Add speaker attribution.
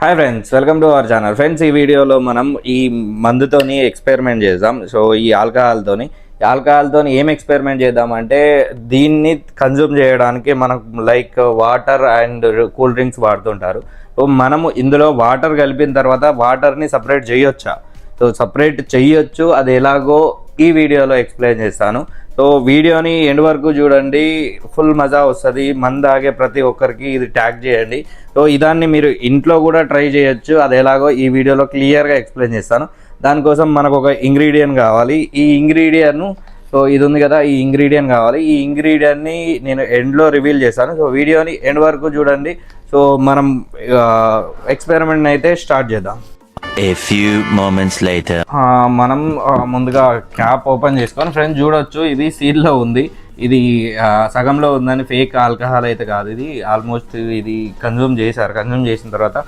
Speaker 1: Hi friends, welcome to our channel. Friends, ఈ వీడియోలో మనం ఈ మందుతోని ఎక్స్పెరిమెంట్ చేద్దాం. సో ఈ ఆల్కహాల్తోని ఏం ఎక్స్పెరిమెంట్ చేద్దామంటే, దీన్ని కన్జ్యూమ్ చేయడానికి మనకు like water and cool drinks వాడుతుంటారు. సో మనము ఇందులో వాటర్ కలిపిన తర్వాత వాటర్ని సపరేట్ చేయొచ్చా? సో సపరేట్ చేయొచ్చు, అది ఎలాగో ఈ వీడియోలో ఎక్స్ప్లెయిన్ చేస్తాను. సో వీడియోని ఎండ్ వరకు చూడండి, ఫుల్ మజా వస్తుంది. మందు తాగే ప్రతి ఒక్కరికి ఇది ట్యాగ్ చేయండి. సో ఇదాన్ని మీరు ఇంట్లో కూడా ట్రై చేయొచ్చు, అది ఎలాగో ఈ వీడియోలో క్లియర్గా ఎక్స్ప్లెయిన్ చేస్తాను. దానికోసం మనకు ఒక ఇంగ్రీడియంట్ కావాలి. ఈ ఇంగ్రీడియంట్ను సో ఇది ఉంది కదా, ఈ ఇంగ్రీడియంట్ కావాలి. ఈ ఇంగ్రీడియంట్ని నేను ఎండ్లో రివీల్ చేస్తాను. సో వీడియోని ఎండ్ వరకు చూడండి. సో మనం ఎక్స్పెరిమెంట్ అయితే స్టార్ట్ చేద్దాం.
Speaker 2: A few moments later.
Speaker 1: మనం ముందుగా క్యాప్ ఓపెన్ చేసుకొని ఫ్రెండ్స్ చూడొచ్చు, ఇది సీల్లో ఉంది. ఇది సగంలో ఉందని, ఫేక్ ఆల్కహాల్ అయితే కాదు. ఇది ఆల్మోస్ట్ ఇది కన్జ్యూమ్ చేసిన తర్వాత